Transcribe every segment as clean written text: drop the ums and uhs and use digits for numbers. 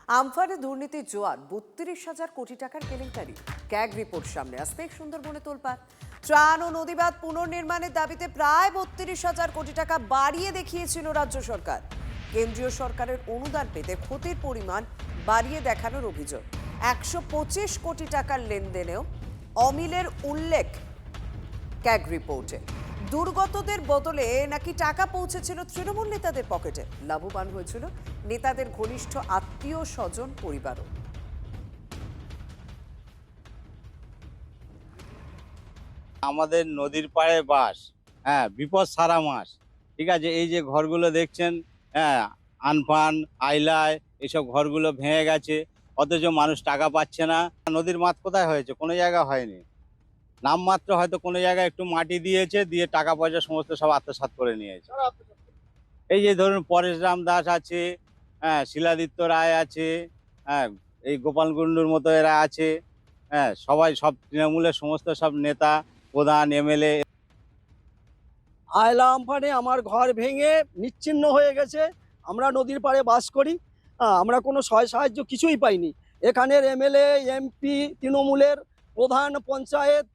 আমফানে দুর্নীতির জোয়ার, ৩২,০০০ কোটি টাকার কেলেঙ্কারি। ক্যাগ রিপোর্ট সামনে আসতেই সুন্দরবনে তোলপাড়। ত্রাণ ও নদীবাঁধ পুনর্নির্মাণের দাবিতে প্রায় ৩২,০০০ কোটি টাকা বাড়িয়ে দেখিয়েছিল রাজ্য সরকার। কেন্দ্রীয় সরকারের অনুদান পেতে ক্ষতির পরিমাণ বাড়িয়ে দেখানোর অভিযোগ। ১২৫ কোটি টাকার লেনদেনেও অমিলের উল্লেখ ক্যাগ রিপোর্টে। দুর্গতদের বদলে নাকি টাকা পৌঁছেছিল তৃণমূল নেতাদের পকেটে। লাভবান হয়েছিল নেতাদের ঘনিষ্ঠ আত্মীয় স্বজন পরিবারও। আমাদের নদীর পাড়ে বাস, বিপদ সারা মাস। ঠিক আছে, এই যে ঘরগুলো দেখছেন, আনপান আইলায় এইসব ঘরগুলো ভেঙে গেছে, অথচ মানুষ টাকা পাচ্ছে না। নদীর মাছ কোথায় হয়েছে? কোনো জায়গা হয়নি। নামমাত্র হয়তো কোনো জায়গায় একটু মাটি দিয়েছে, দিয়ে টাকা পয়সা সমস্ত সব আত্মসাৎ করে নিয়েছে। এই যে ধরুন পরেশরাম দাস আছে, শিলাদিত্য রায় আছে, এই গোপাল কুণ্ডুর মতো এরা আছে, সবাই সব তৃণমূলের সমস্ত সব নেতা প্রধান এমএলএ। আয়লা আমফানে আমার ঘর ভেঙে নিচ্ছিন্ন হয়ে গেছে। আমরা নদীর পাড়ে বাস করি। আমরা কোনো সহায় সাহায্য কিছুই পাইনি। এখানের এমএলএ, এমপি, তৃণমূলের প্রধান, পঞ্চায়েত,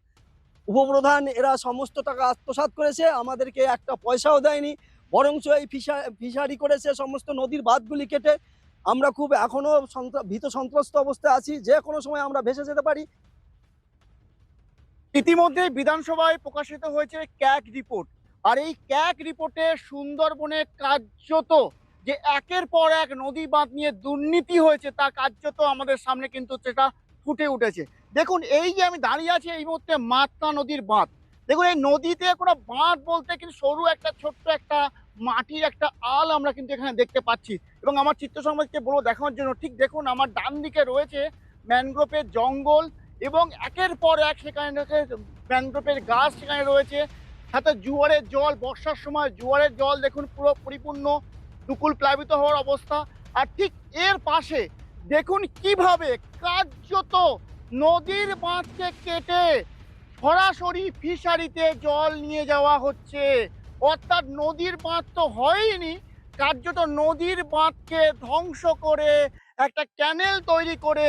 উপপ্রধান এরা সমস্ত টাকা আত্মসাৎ করেছে। আমাদেরকে একটা পয়সাও দেয়নি, বরঞ্চ এই ফিশারি করেছে সমস্ত নদীর বাঁধগুলি কেটে। আমরা খুব এখনো ভীত সন্ত্রস্ত অবস্থায় আছি, যে কোনো সময় আমরা ভেসে যেতে পারি। ইতিমধ্যে বিধানসভায় প্রকাশিত হয়েছে ক্যাগ রিপোর্ট। আর এই ক্যাগ রিপোর্টে সুন্দরবনে কার্যত যে একের পর এক নদী বাঁধ নিয়ে দুর্নীতি হয়েছে তা কার্যত আমাদের সামনে কিন্তু সেটা ফুটে উঠেছে। দেখুন, এই যে আমি দাঁড়িয়ে আছি এই মুহূর্তে মাতনা নদীর বাঁধ। দেখুন, এই নদীতে কোনো বাঁধ বলতে কিন্তু সরু একটা ছোট্ট একটা মাটির একটা আল আমরা কিন্তু এখানে দেখতে পাচ্ছি। এবং আমার চিত্র সংবাদকে বলবো দেখানোর জন্য, ঠিক দেখুন আমার ডান দিকে রয়েছে ম্যানগ্রোভের জঙ্গল এবং একের পর এক সেখানে ম্যানগ্রোভের গাছ সেখানে রয়েছে। সাথে জোয়ারের জল, বর্ষার সময় জোয়ারের জল দেখুন পুরো পরিপূর্ণ দুকুল প্লাবিত হওয়ার অবস্থা। আর ঠিক এর পাশে দেখুন কিভাবে কার্যত নদীর বাঁধকে কেটে সরাসরি ফিশারিতে জল নিয়ে যাওয়া হচ্ছে। অর্থাৎ নদীর বাঁধ তো হয়নি, কার্যত নদীর বাঁধকে ধ্বংস করে একটা ক্যানেল তৈরি করে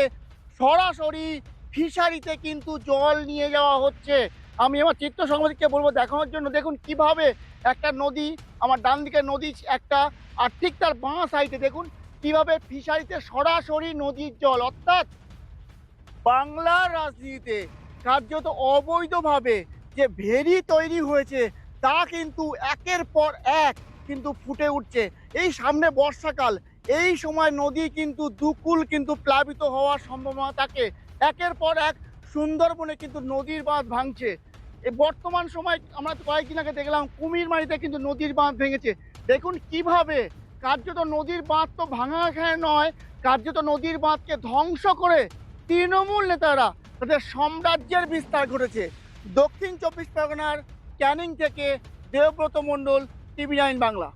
সরাসরি ফিশারিতে কিন্তু জল নিয়ে যাওয়া হচ্ছে। আমি আমার চিত্র সাংবাদিককে বলবো দেখানোর জন্য। দেখুন কিভাবে একটা নদী, আমার ডান দিকে নদী একটা, আর ঠিক তার বাঁ সাইডে দেখুন কিভাবে ফিশারিতে সরাসরি নদীর জল। অর্থাৎ বাংলার রাজনীতিতে কার্যত অবৈধভাবে যে ভেরি তৈরি হয়েছে তা কিন্তু একের পর এক কিন্তু ফুটে উঠছে। এই সামনে বর্ষাকাল, এই সময় নদী কিন্তু দুকুল কিন্তু প্লাবিত হওয়ার সম্ভাবনা থাকে। একের পর এক সুন্দরবনে কিন্তু নদীর বাঁধ ভাঙছে। এই বর্তমান সময় আমরা তো কয়েকদিন আগে দেখলাম কুমিরমারিতে কিন্তু নদীর বাঁধ ভেঙেছে। দেখুন কিভাবে কার্যত নদীর বাঁধ তো ভাঙা এখানে নয়, কার্যত নদীর বাঁধকে ধ্বংস করে তৃণমূল নেতারা তাদের সাম্রাজ্যের বিস্তার ঘটেছে। দক্ষিণ ২৪ পরগনার ক্যানিং থেকে দেবব্রত মণ্ডল, টিভি9 বাংলা।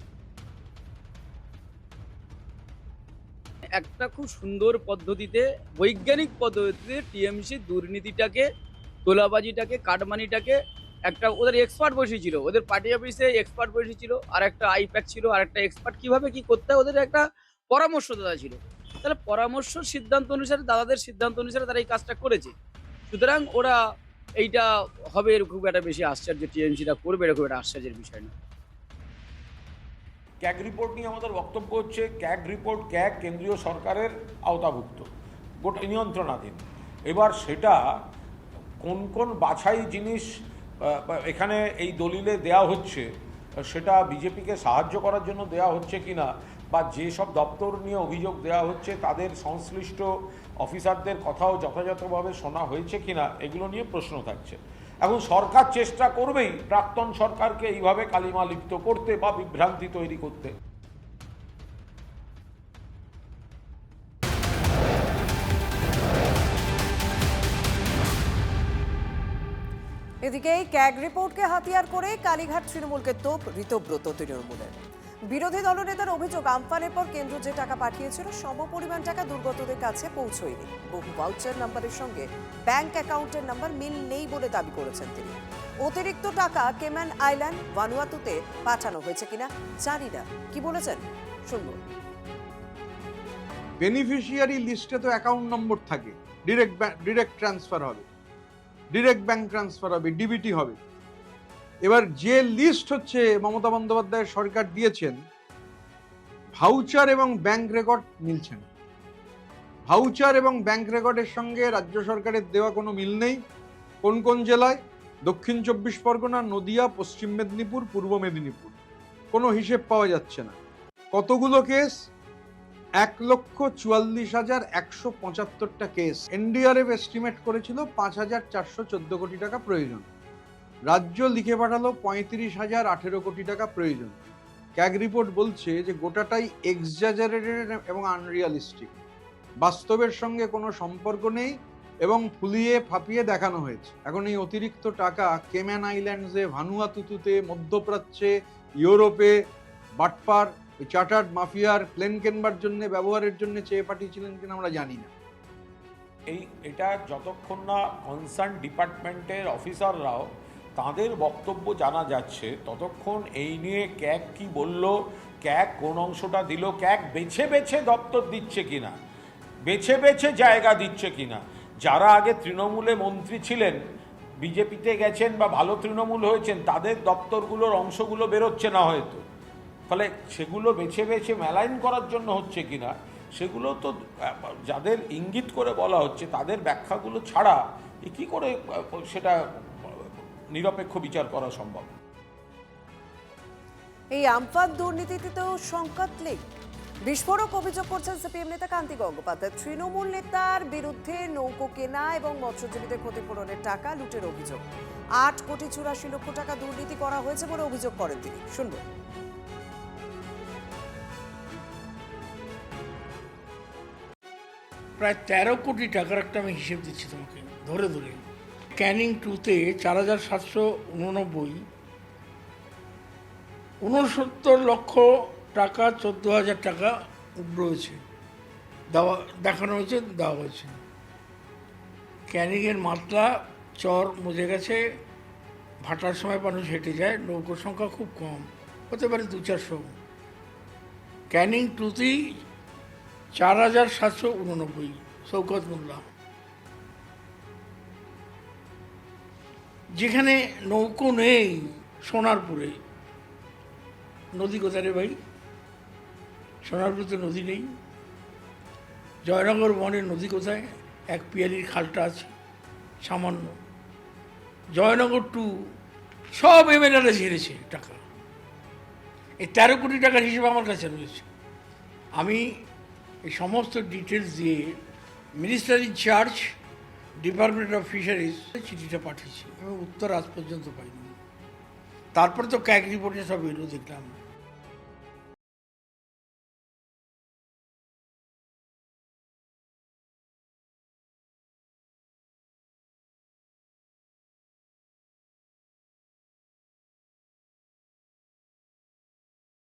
একটা খুব সুন্দর পদ্ধতিতে, বৈজ্ঞানিক পদ্ধতিতে টিএমসি দুর্নীতিটাকে, তোলাবাজিটাকে, কাটমানিটাকে, একটা ওদের এক্সপার্ট বসিয়েছিল, ওদের পার্টি অফিসে এক্সপার্ট বসিয়েছিল, আর একটা আইপ্যাক ছিল, আর একটা এক্সপার্ট কিভাবে কি করতে হয় ওদের একটা পরামর্শদাতা ছিল। তাহলে পরামর্শ সিদ্ধান্ত অনুসারে, দাদাদের সিদ্ধান্ত অনুসারে তারা এই কাজটা করেছে। সুতরাং ওরা এইটা হবে এর খুব একটা বেশি আশ্চর্য, টিএমসিটা করবে এরকম একটা আশ্চর্যের বিষয় না। ক্যাগ রিপোর্ট নিয়ে আমাদের বক্তব্য হচ্ছে, ক্যাগ রিপোর্ট ক্যাগ কেন্দ্রীয় সরকারের আওতাভুক্ত, গোটা নিয়ন্ত্রণাধীন। এবার সেটা কোন কোন বাছাই জিনিস এখানে এই দলিলে দেয়া হচ্ছে, সেটা বিজেপিকে সাহায্য করার জন্য দেয়া হচ্ছে কিনা, বা যেসব দপ্তর নিয়ে অভিযোগ দেওয়া হচ্ছে তাদের সংশ্লিষ্ট অফিসারদের কথাও যথাযথভাবে শোনা হয়েছে কিনা, এগুলো নিয়ে প্রশ্ন থাকছে। এখন সরকার চেষ্টা করবেই প্রাক্তন সরকারকে এইভাবে কালিমা লিপ্ত করতে বা বিভ্রান্তি তৈরি করতে। এদিকে এই ক্যাগ রিপোর্টকে হাতিয়ার করে কালীঘাট তৃণমূলকে তোপ ঋতব্রত তৃণমূলের। বিরোধী দলনেতার অভিযোগ, আমফানের পর কেন্দ্র যে টাকা পাঠিয়েছিল সমপরিমাণ টাকা দুর্গতদের কাছে পৌঁছয়নি। বহু ভাউচার নাম্বারের সঙ্গে ব্যাংক অ্যাকাউন্টের নাম্বার মিল নেই বলে দাবি করেছেন তিনি। অতিরিক্ত টাকা কেম্যান আইল্যান্ড, ভানুয়াতুতে পাঠানো হয়েছে কিনা জানি না। কি বলেছেন শুনবো। বেনিফিশিয়ারি লিস্টে তো অ্যাকাউন্ট নম্বর থাকে, ডিরেক্ট ট্রান্সফার হবে, ডিরেক্ট ব্যাংক ট্রান্সফার হবে, ডিবিটি হবে। এবার যে লিস্ট হচ্ছে মমতা বন্দ্যোপাধ্যায়ের সরকার দিয়েছেন, ভাউচার এবং ব্যাংক রেকর্ড মিলছে না। ভাউচার এবং ব্যাংক রেকর্ডের সঙ্গে রাজ্য সরকারের দেওয়া কোনো মিল নেই। কোন কোন জেলায়? দক্ষিণ 24 পরগনা, নদিয়া, পশ্চিম মেদিনীপুর, পূর্ব মেদিনীপুর। কোনো হিসেব পাওয়া যাচ্ছে না। কতগুলো কেস? 1,44,175টা কেস। এনডিআরএফ এস্টিমেট করেছিল 5,414 কোটি টাকা প্রয়োজন। রাজ্য লিখে পাঠালো 35,018 কোটি টাকা প্রয়োজন। ক্যাগ রিপোর্ট বলছে যে গোটাটাই এক্সাজারেটেড এবং আনরিয়ালিস্টিক, বাস্তবের সঙ্গে কোনো সম্পর্ক নেই এবং ফুলিয়ে ফাঁপিয়ে দেখানো হয়েছে। এখন এই অতিরিক্ত টাকা কেম্যান আইল্যান্ডসে, ভানুয়াতুতুতে, মধ্যপ্রাচ্যে, ইউরোপে বাটপার চার্টার্ড মাফিয়ার প্লেন কেনবার জন্য, ব্যবহারের জন্য চেয়ে পাঠিয়েছিলেন কিনা আমরা জানি না। এটা যতক্ষণ না কনসার্ন ডিপার্টমেন্টের অফিসাররাও তাদের বক্তব্য জানা যাচ্ছে, ততক্ষণ এই নিয়ে ক্যাগ কি বলল, ক্যাগ কোন অংশটা দিল, ক্যাগ বেছে বেছে দপ্তর দিচ্ছে কিনা, বেছে বেছে জায়গা দিচ্ছে কিনা। যারা আগে তৃণমূলে মন্ত্রী ছিলেন, বিজেপিতে গেছেন বা ভালো তৃণমূল হয়েছেন, তাদের দপ্তরগুলোর অংশগুলো বেরোচ্ছে না হয়তো, ফলে সেগুলো বেছে বেছে মেলাইন করার জন্য হচ্ছে কিনা, সেগুলো তো যাদের ইঙ্গিত করে বলা হচ্ছে তাদের ব্যাখ্যাগুলো ছাড়া কি করে সেটা নিরপেক্ষ বিচার করা সম্ভব। এই আমফান দুর্নীতিতে তো সংকট নেই। বিস্ফোরক অভিযোগ করছেন সিপিএম নেতা কান্তি গঙ্গোপাধ্যায়। তৃণমূল নেতার বিরুদ্ধে নৌকো কেনা এবং মৎস্যজীবীদের ক্ষতিপূরণের টাকা লুটের অভিযোগ। 8,84,00,000 টাকা দুর্নীতি করা হয়েছে বলে অভিযোগ করেন তিনি। শুনবো। প্রায় 13 কোটি টাকার একটা আমি হিসেব দিচ্ছি তোমাকে ধরে ধরে। ক্যানিং 2-তে 4,789, 69 লক্ষ টাকা, 14,000 টাকা রয়েছে, দেখানো হয়েছে, দেওয়া হয়েছে। ক্যানিংয়ের মাত্রা চর মজে গেছে, ভাটার সময় মানুষ হেঁটে যায়, নৌকোর সংখ্যা খুব কম, হতে পারে 200-400। ক্যানিং 2-তেই 4,789, শৌকত মোল্লা। যেখানে নৌকো নেই, সোনারপুরে নদী কোথায় রে ভাই? সোনারপুরে নদী নেই। জয়নগর বনের নদী কোথায়? এক পিয়ালির খালটা আছে সামান্য। জয়নগর 2 সব এমএলএরা ঝেড়েছে টাকা। এই 13 কোটি টাকার হিসেব আমার কাছে রয়েছে। আমি এই সমস্ত ডিটেলস দিয়ে minister in charge, department of fisheries চিঠিটা পাঠিয়েছি এবং উত্তর আজ পর্যন্ত পাইনি। তারপরে তো ক্যাগ রিপোর্টে সব এলো, দেখলাম